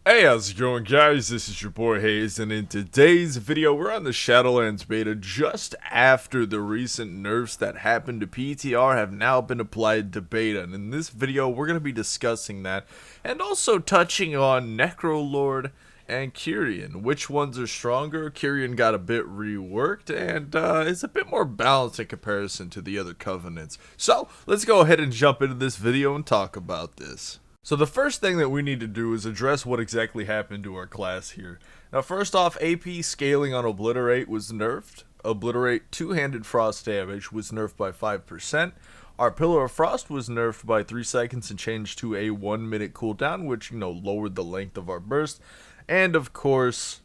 Hey, how's it going, guys? This is your boy Hazzed, and in today's video, we're on the Shadowlands beta just after the recent nerfs that happened to PTR have now been applied to beta. And in this video, we're going to be discussing that and also touching on Necrolord and Kyrian. Which ones are stronger? Kyrian got a bit reworked and is a bit more balanced in comparison to the other covenants. So, let's go ahead and jump into this video and talk about this. So the first thing that we need to do is address what exactly happened to our class here. Now first off, AP scaling on Obliterate was nerfed. Obliterate two-handed frost damage was nerfed by 5%. Our Pillar of Frost was nerfed by 3 seconds and changed to a 1 minute cooldown, which, lowered the length of our burst. And of course,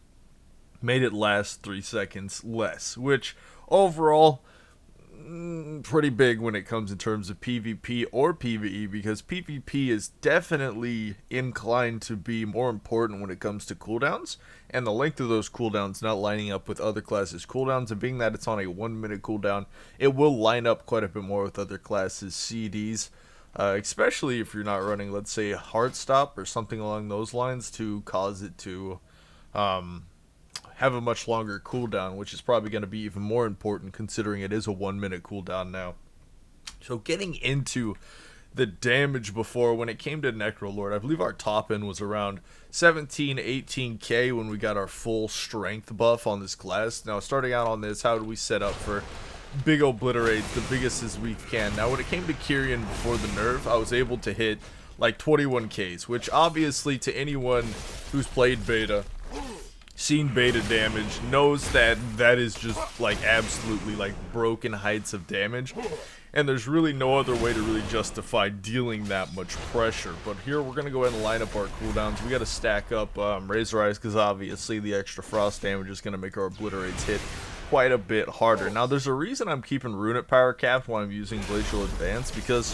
made it last 3 seconds less, which overall, pretty big when it comes in terms of PvP or PvE, because PvP is definitely inclined to be more important when it comes to cooldowns, and the length of those cooldowns not lining up with other classes' cooldowns, and being that it's on a 1 minute cooldown, it will line up quite a bit more with other classes' CDs, especially if you're not running, let's say, a hard stop or something along those lines to cause it to have a much longer cooldown, which is probably going to be even more important considering it is a 1 minute cooldown now. So getting into the damage before, when it came to Necrolord, I believe our top end was around 18k when we got our full strength buff on this class. Now starting out on this, how do we set up for big obliterates, the biggest as we can? Now when it came to Kyrian before the nerf, I was able to hit like 21ks, which obviously to anyone who's played beta, seen beta damage, knows that that is just like absolutely like broken heights of damage, and there's really no other way to really justify dealing that much pressure. But here we're gonna go ahead and line up our cooldowns. We got to stack up Razor Eyes, because obviously the extra frost damage is gonna make our obliterates hit quite a bit harder. Now there's a reason I'm keeping runic power capped while I'm using Glacial Advance, because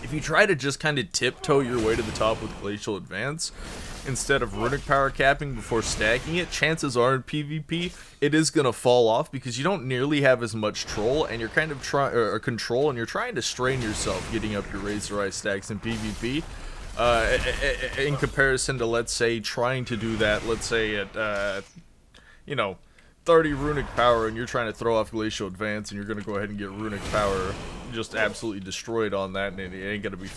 if you try to just kind of tiptoe your way to the top with Glacial Advance instead of runic power capping before stacking it, chances are in PvP it is going to fall off, because you don't nearly have as much control, and you're kind of control, and you're trying to strain yourself getting up your Razor Eye stacks in PvP in comparison to, let's say, trying to do that, let's say at 30 runic power, and you're trying to throw off Glacial Advance, and you're going to go ahead and get runic power just absolutely destroyed on that, and it ain't gonna be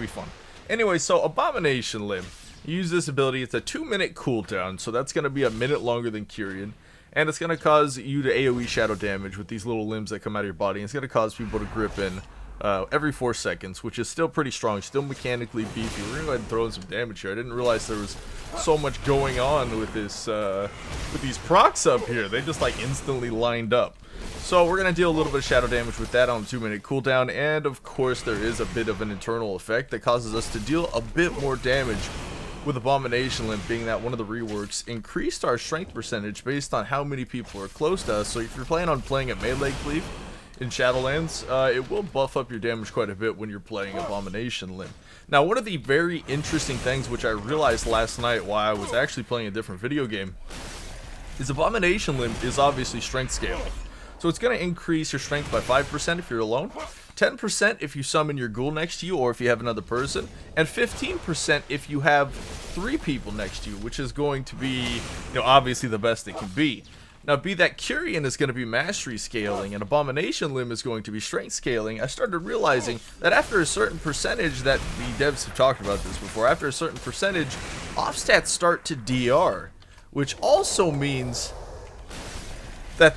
fun. Anyway, so Abomination Limb, you use this ability. It's a 2 minute cooldown, so that's gonna be a minute longer than Kyrian, and it's gonna cause you to AoE shadow damage with these little limbs that come out of your body, and it's gonna cause people to grip in every 4 seconds, which is still pretty strong, still mechanically beefy. We're gonna go ahead and throw in some damage here. I didn't realize there was so much going on with this with these procs up here. They just like instantly lined up. So we're going to deal a little bit of shadow damage with that on the 2 minute cooldown, and of course there is a bit of an internal effect that causes us to deal a bit more damage with Abomination Limb, being that one of the reworks increased our strength percentage based on how many people are close to us. So if you're planning on playing at melee cleave in Shadowlands, it will buff up your damage quite a bit when you're playing Abomination Limb. Now one of the very interesting things which I realized last night while I was actually playing a different video game is Abomination Limb is obviously strength scaling. So it's going to increase your strength by 5% if you're alone, 10% if you summon your ghoul next to you or if you have another person, and 15% if you have 3 people next to you, which is going to be, obviously the best it can be. Now, be that Kyrian is going to be mastery scaling and Abomination Limb is going to be strength scaling, I started realizing that after a certain percentage, that the devs have talked about this before, after a certain percentage, offstats start to DR, which also means that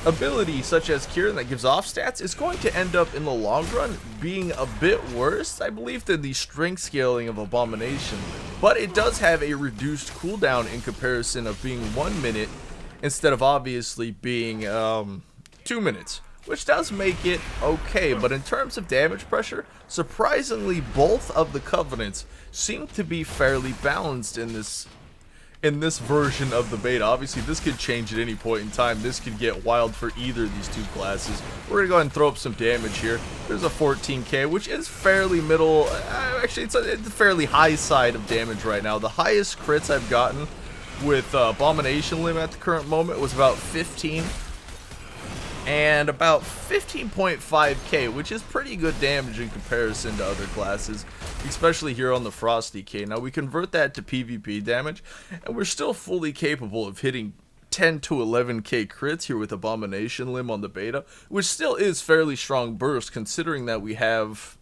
ability, such as Kyrian, that gives off stats, is going to end up in the long run being a bit worse, I believe, than the strength scaling of Abomination. But it does have a reduced cooldown in comparison of being 1 minute instead of obviously being 2 minutes, which does make it okay. But in terms of damage pressure, surprisingly, both of the covenants seem to be fairly balanced in this version of the beta. Obviously this could change at any point in time. This could get wild for either of these two classes. We're gonna go ahead and throw up some damage here. There's a 14k, which is fairly middle, actually it's a fairly high side of damage right now. The highest crits I've gotten with Abomination Limb at the current moment was about 15, and about 15.5k, which is pretty good damage in comparison to other classes. especially here on the Frost DK. Now we convert that to PvP damage, and we're still fully capable of hitting 10 to 11k crits here with Abomination Limb on the beta, which still is fairly strong burst considering that we have,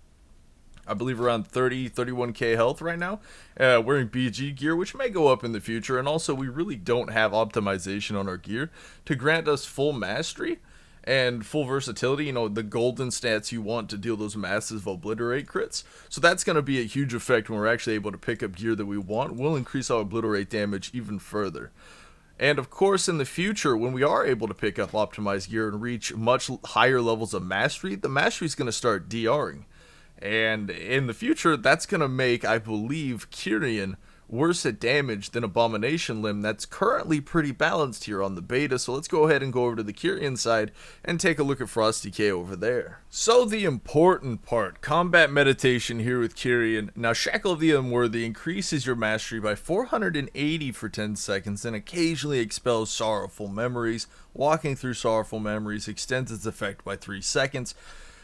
I believe, around 31k health right now, wearing BG gear, which may go up in the future, and also we really don't have optimization on our gear to grant us full mastery and full versatility, the golden stats you want to deal those massive obliterate crits. So that's going to be a huge effect when we're actually able to pick up gear that we want. We'll increase our obliterate damage even further. And of course, in the future, when we are able to pick up optimized gear and reach much higher levels of mastery, the mastery is going to start DRing. And in the future, that's going to make, I believe, Kyrian worse at damage than Abomination Limb. That's currently pretty balanced here on the beta, so let's go ahead and go over to the Kyrian side and take a look at Frost DK over there. So the important part, combat meditation here with Kyrian. Now Shackle of the Unworthy increases your mastery by 480 for 10 seconds and occasionally expels sorrowful memories. Walking through sorrowful memories extends its effect by 3 seconds.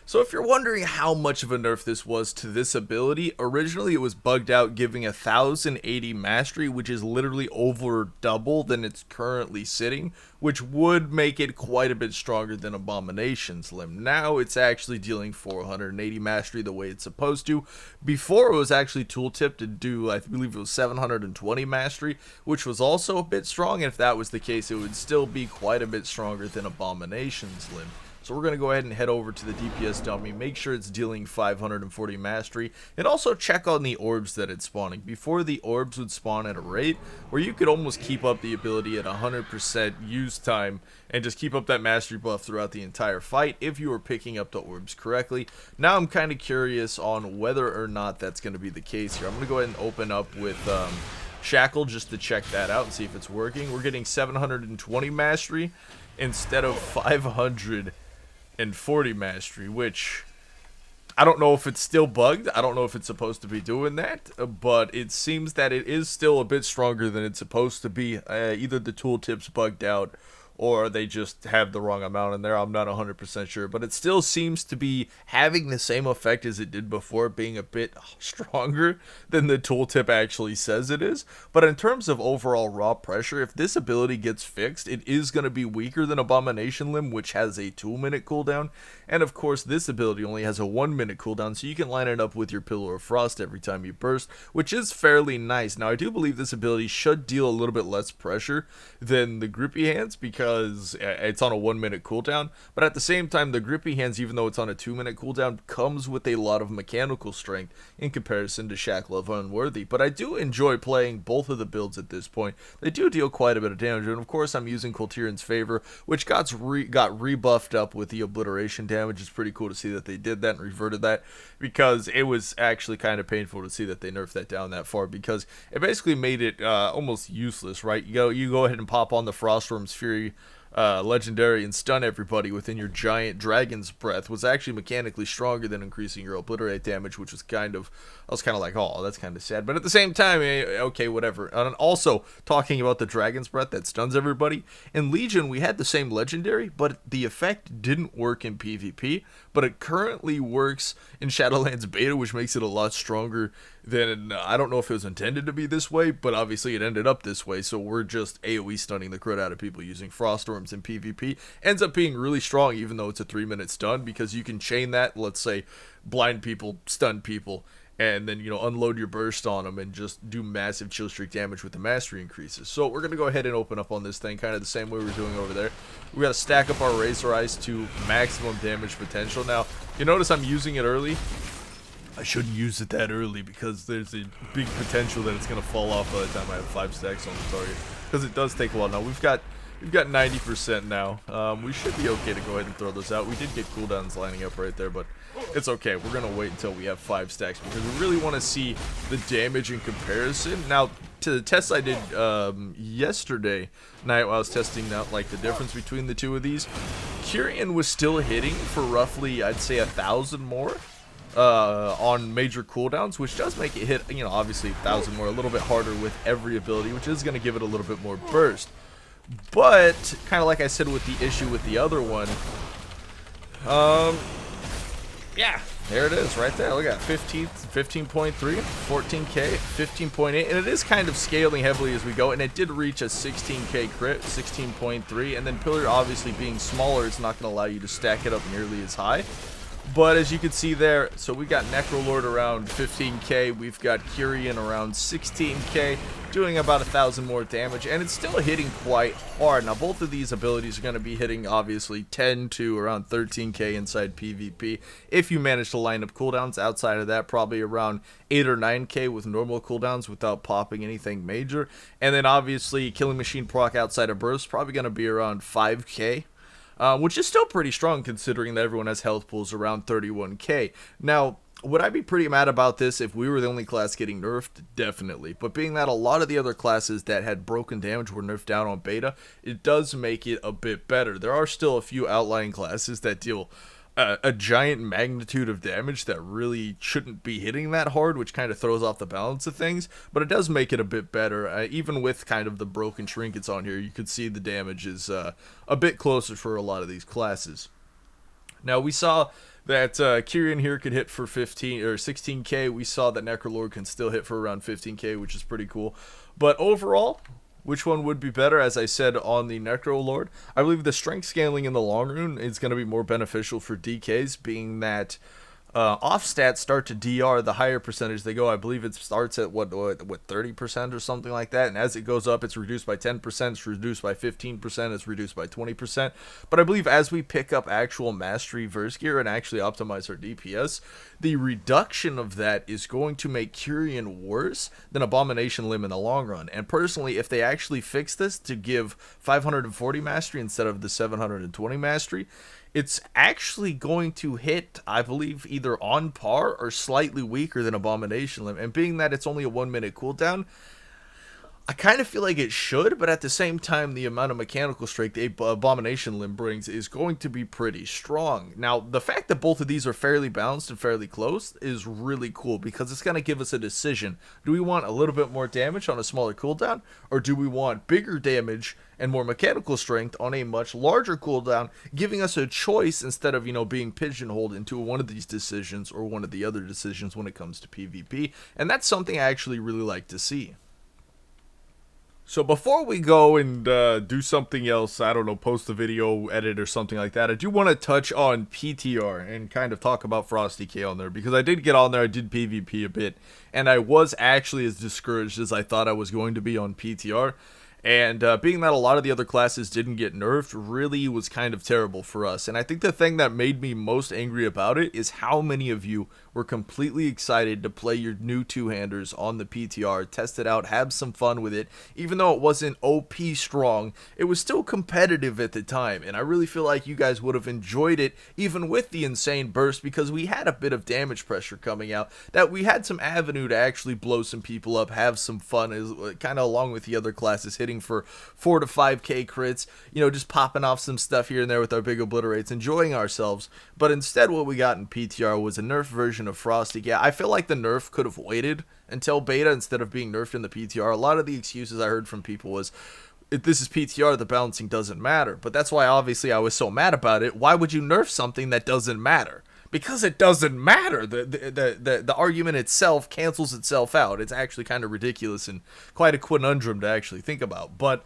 So if you're wondering how much of a nerf this was to this ability, originally it was bugged out giving 1080 mastery, which is literally over double than it's currently sitting, which would make it quite a bit stronger than Abomination's Limb. Now it's actually dealing 480 mastery the way it's supposed to. Before it was actually tooltipped to do, I believe it was 720 mastery, which was also a bit strong, and if that was the case, it would still be quite a bit stronger than Abomination's Limb. So we're going to go ahead and head over to the DPS dummy, make sure it's dealing 540 mastery, and also check on the orbs that it's spawning. Before, the orbs would spawn at a rate where you could almost keep up the ability at 100% use time and just keep up that mastery buff throughout the entire fight if you were picking up the orbs correctly. Now I'm kind of curious on whether or not that's going to be the case here. I'm going to go ahead and open up with Shackle just to check that out and see if it's working. We're getting 720 mastery instead of 540 mastery, which I don't know if it's still bugged. I don't know if it's supposed to be doing that, but it seems that it is still a bit stronger than it's supposed to be. Either the tooltip's bugged out or they just have the wrong amount in there. I'm not 100% sure, but it still seems to be having the same effect as it did before, being a bit stronger than the tooltip actually says it is. But in terms of overall raw pressure, if this ability gets fixed, it is going to be weaker than Abomination Limb, which has a 2-minute cooldown. And of course, this ability only has a 1-minute cooldown, so you can line it up with your Pillar of Frost every time you burst, which is fairly nice. Now, I do believe this ability should deal a little bit less pressure than the Grippy Hands, because it's on a 1-minute cooldown, but at the same time, the Grippy Hands, even though it's on a 2-minute cooldown, comes with a lot of mechanical strength in comparison to Shackle of Unworthy. But I do enjoy playing both of the builds at this point. They do deal quite a bit of damage, and of course I'm using Coltirian's Favor, which got rebuffed up with the obliteration damage. It's pretty cool to see that they did that and reverted that, because it was actually kind of painful to see that they nerfed that down that far, because it basically made it almost useless, right? You go ahead and pop on the Frostworm's Fury legendary and stun everybody within your giant dragon's breath was actually mechanically stronger than increasing your obliterate damage, which was I was kind of like, oh, that's kind of sad. But at the same time, okay, whatever. And also, talking about the dragon's breath that stuns everybody, in Legion we had the same legendary, but the effect didn't work in PvP, but it currently works in Shadowlands beta, which makes it a lot stronger than, I don't know if it was intended to be this way, but obviously it ended up this way. So we're just AoE stunning the crud out of people using Froststorms in PvP. Ends up being really strong, even though it's a 3-minute stun, because you can chain that, let's say, blind people, stun people, and then, unload your burst on them and just do massive chill streak damage with the mastery increases. So we're going to go ahead and open up on this thing kind of the same way we're doing over there. We got to stack up our Razor Eyes to maximum damage potential. Now, you notice I'm using it early. I shouldn't use it that early, because there's a big potential that it's going to fall off by the time I have 5 stacks on the target, because it does take a while. Now we've got 90% now. We should be okay to go ahead and throw those out. We did get cooldowns lining up right there, but it's okay. We're going to wait until we have 5 stacks, because we really want to see the damage in comparison. Now, to the tests I did yesterday night while I was testing out like the difference between the two of these, Kyrian was still hitting for roughly, I'd say, 1,000 more on major cooldowns, which does make it hit, obviously 1,000 more, a little bit harder with every ability, which is going to give it a little bit more burst. But, kind of like I said with the issue with the other one, yeah, There it is right there. Look at 15.3, 14k, 15.8, and it is kind of scaling heavily as we go, and it did reach a 16k crit, 16.3, and then Pillar obviously being smaller, it's not going to allow you to stack it up nearly as high. But as you can see there, so we got Necrolord around 15k, we've got Kyrian around 16k, doing about 1,000 more damage, and it's still hitting quite hard. Now both of these abilities are going to be hitting obviously 10 to around 13k inside PvP if you manage to line up cooldowns. Outside of that, probably around 8 or 9k with normal cooldowns without popping anything major. And then obviously Killing Machine proc outside of burst probably going to be around 5k. Which is still pretty strong considering that everyone has health pools around 31k. Now, would I be pretty mad about this if we were the only class getting nerfed? Definitely. But being that a lot of the other classes that had broken damage were nerfed down on beta, it does make it a bit better. There are still a few outlying classes that deal a giant magnitude of damage that really shouldn't be hitting that hard, which kind of throws off the balance of things, but it does make it a bit better. Even with kind of the broken trinkets on here, you could see the damage is a bit closer for a lot of these classes. Now we saw that Kyrian here could hit for 15 or 16k. We saw that Necrolord can still hit for around 15k, which is pretty cool. But overall, which one would be better? As I said on the Necrolord, I believe the strength scaling in the long run is going to be more beneficial for DKs, being that off stats start to DR the higher percentage they go. I believe it starts at what 30% or something like that, and as it goes up, it's reduced by 10%, it's reduced by 15%, it's reduced by 20%. But I believe as we pick up actual mastery verse gear and actually optimize our DPS, the reduction of that is going to make Kyrian worse than Abomination Limb in the long run. And personally, if they actually fix this to give 540 mastery instead of the 720 mastery, it's actually going to hit, I believe, either on par or slightly weaker than Abomination Limb. And being that it's only a 1 minute cooldown, I kind of feel like it should, but at the same time, the amount of mechanical strength the Abomination Limb brings is going to be pretty strong. Now, the fact that both of these are fairly balanced and fairly close is really cool, because it's going to give us a decision. Do we want a little bit more damage on a smaller cooldown, or do we want bigger damage and more mechanical strength on a much larger cooldown, giving us a choice instead of, being pigeonholed into one of these decisions or one of the other decisions when it comes to PvP? And that's something I actually really like to see. So before we go and do something else, I don't know, post a video, edit or something like that, I do want to touch on PTR and kind of talk about Frosty K on there, because I did get on there, I did PvP a bit, and I was actually as discouraged as I thought I was going to be on PTR. And being that a lot of the other classes didn't get nerfed really was kind of terrible for us. And I think the thing that made me most angry about it is how many of you were completely excited to play your new two-handers on the PTR, test it out, have some fun with it. Even though it wasn't OP strong, it was still competitive at the time. And I really feel like you guys would have enjoyed it even with the insane burst, because we had a bit of damage pressure coming out, that we had some avenue to actually blow some people up, have some fun, kind of along with the other classes, hitting for 4 to 5k crits, just popping off some stuff here and there with our big obliterates, enjoying ourselves. But instead what we got in PTR was a nerf version of Frosty. Yeah, I feel like the nerf could have waited until beta instead of being nerfed in the PTR. A lot of the excuses I heard from people was, if this is PTR, the balancing doesn't matter. But that's why obviously I was so mad about it. Why would you nerf something that doesn't matter? Because it doesn't matter. The argument itself cancels itself out. It's actually kind of ridiculous and quite a conundrum to actually think about. But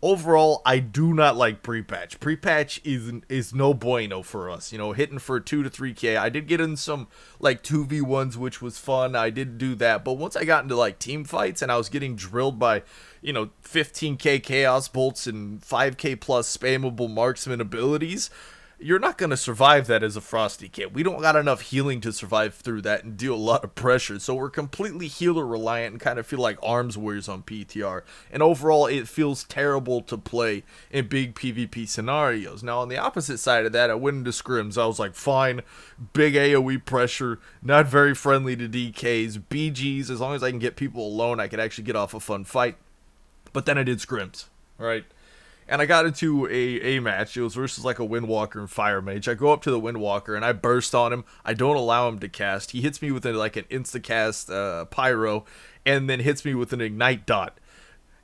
overall, I do not like pre-patch. Pre-patch is no bueno for us. Hitting for 2 to 3k. I did get in some like 2v1s, which was fun. I did do that. But once I got into like team fights and I was getting drilled by 15k chaos bolts and 5k plus spammable marksman abilities, you're not going to survive that as a Frosty kit. We don't got enough healing to survive through that and deal a lot of pressure. So we're completely healer reliant and kind of feel like arms warriors on PTR. And overall, it feels terrible to play in big PvP scenarios. Now, on the opposite side of that, I went into scrims. I was like, fine, big AoE pressure, not very friendly to DKs, BGs. As long as I can get people alone, I could actually get off a fun fight. But then I did scrims, right? And I got into a match. It was versus like a Windwalker and Fire Mage. I go up to the Windwalker and I burst on him. I don't allow him to cast. He hits me with like an insta-cast Pyro, and then hits me with an Ignite Dot.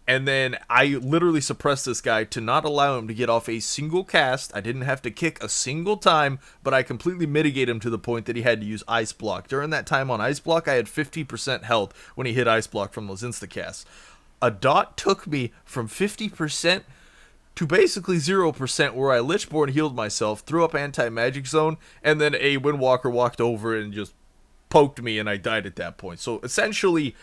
And then I literally suppressed this guy to not allow him to get off a single cast. I didn't have to kick a single time, but I completely mitigated him to the point that he had to use Ice Block. During that time on Ice Block, I had 50% health when he hit Ice Block from those insta-casts. A dot took me from 50% to basically 0%, where I Lichborn healed myself, threw up Anti-Magic Zone, and then a Windwalker walked over and just poked me, and I died at that point. So essentially,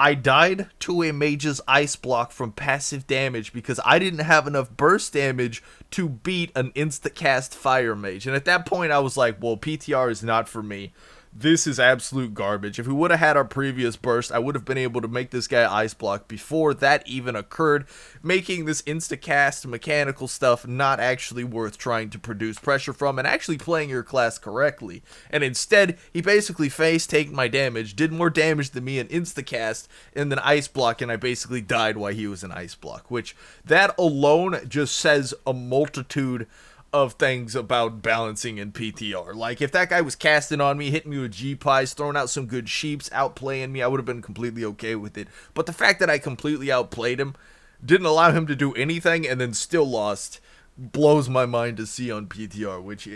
I died to a mage's Ice Block from passive damage because I didn't have enough burst damage to beat an insta-cast Fire Mage. And at that point, I was like, well, PTR is not for me. This is absolute garbage. If we would have had our previous burst, I would have been able to make this guy Ice Block before that even occurred, making this insta-cast mechanical stuff not actually worth trying to produce pressure from and actually playing your class correctly. And instead, he basically face-tanked my damage, did more damage than me in insta-cast, and then Ice Block, and I basically died while he was in Ice Block, which that alone just says a multitude of things about balancing in PTR. Like, if that guy was casting on me, hitting me with G-Pies, throwing out some good sheeps, outplaying me, I would have been completely okay with it. But the fact that I completely outplayed him, didn't allow him to do anything, and then still lost, blows my mind to see on PTR, which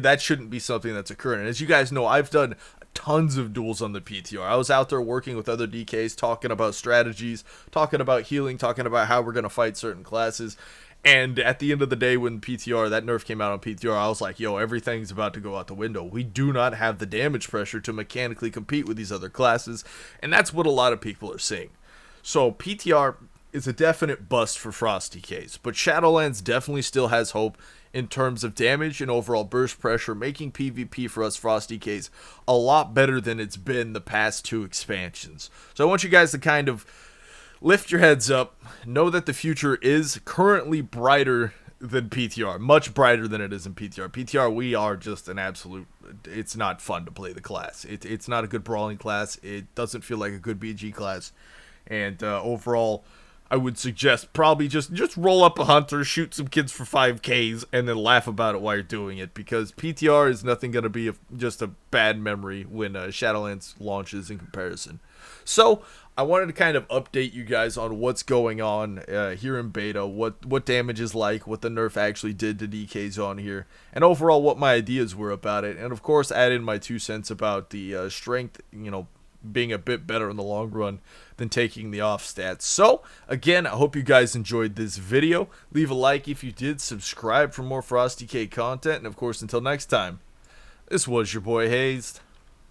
that shouldn't be something that's occurring. And as you guys know, I've done tons of duels on the PTR. I was out there working with other DKs, talking about strategies, talking about healing, talking about how we're going to fight certain classes. And at the end of the day, when PTR, that nerf came out on PTR, I was like, yo, everything's about to go out the window. We do not have the damage pressure to mechanically compete with these other classes. And that's what a lot of people are seeing. So PTR is a definite bust for Frost DKs. But Shadowlands definitely still has hope in terms of damage and overall burst pressure, making PvP for us Frost DKs a lot better than it's been the past 2 expansions. So I want you guys to kind of lift your heads up, know that the future is currently brighter than PTR, much brighter than it is in PTR. PTR, we are just an absolute, it's not fun to play the class. It's not a good brawling class. It doesn't feel like a good BG class. And overall, I would suggest probably just roll up a hunter, shoot some kids for 5Ks, and then laugh about it while you're doing it, because PTR is nothing going to be just a bad memory when Shadowlands launches in comparison. So I wanted to kind of update you guys on what's going on here in beta, what damage is like, what the nerf actually did to DKs on here, and overall what my ideas were about it, and of course add in my 2 cents about the strength, you know, being a bit better in the long run than taking the off stats. So again, I hope you guys enjoyed this video. Leave a like if you did, subscribe for more Frost DK content, and of course until next time, this was your boy Hazzed.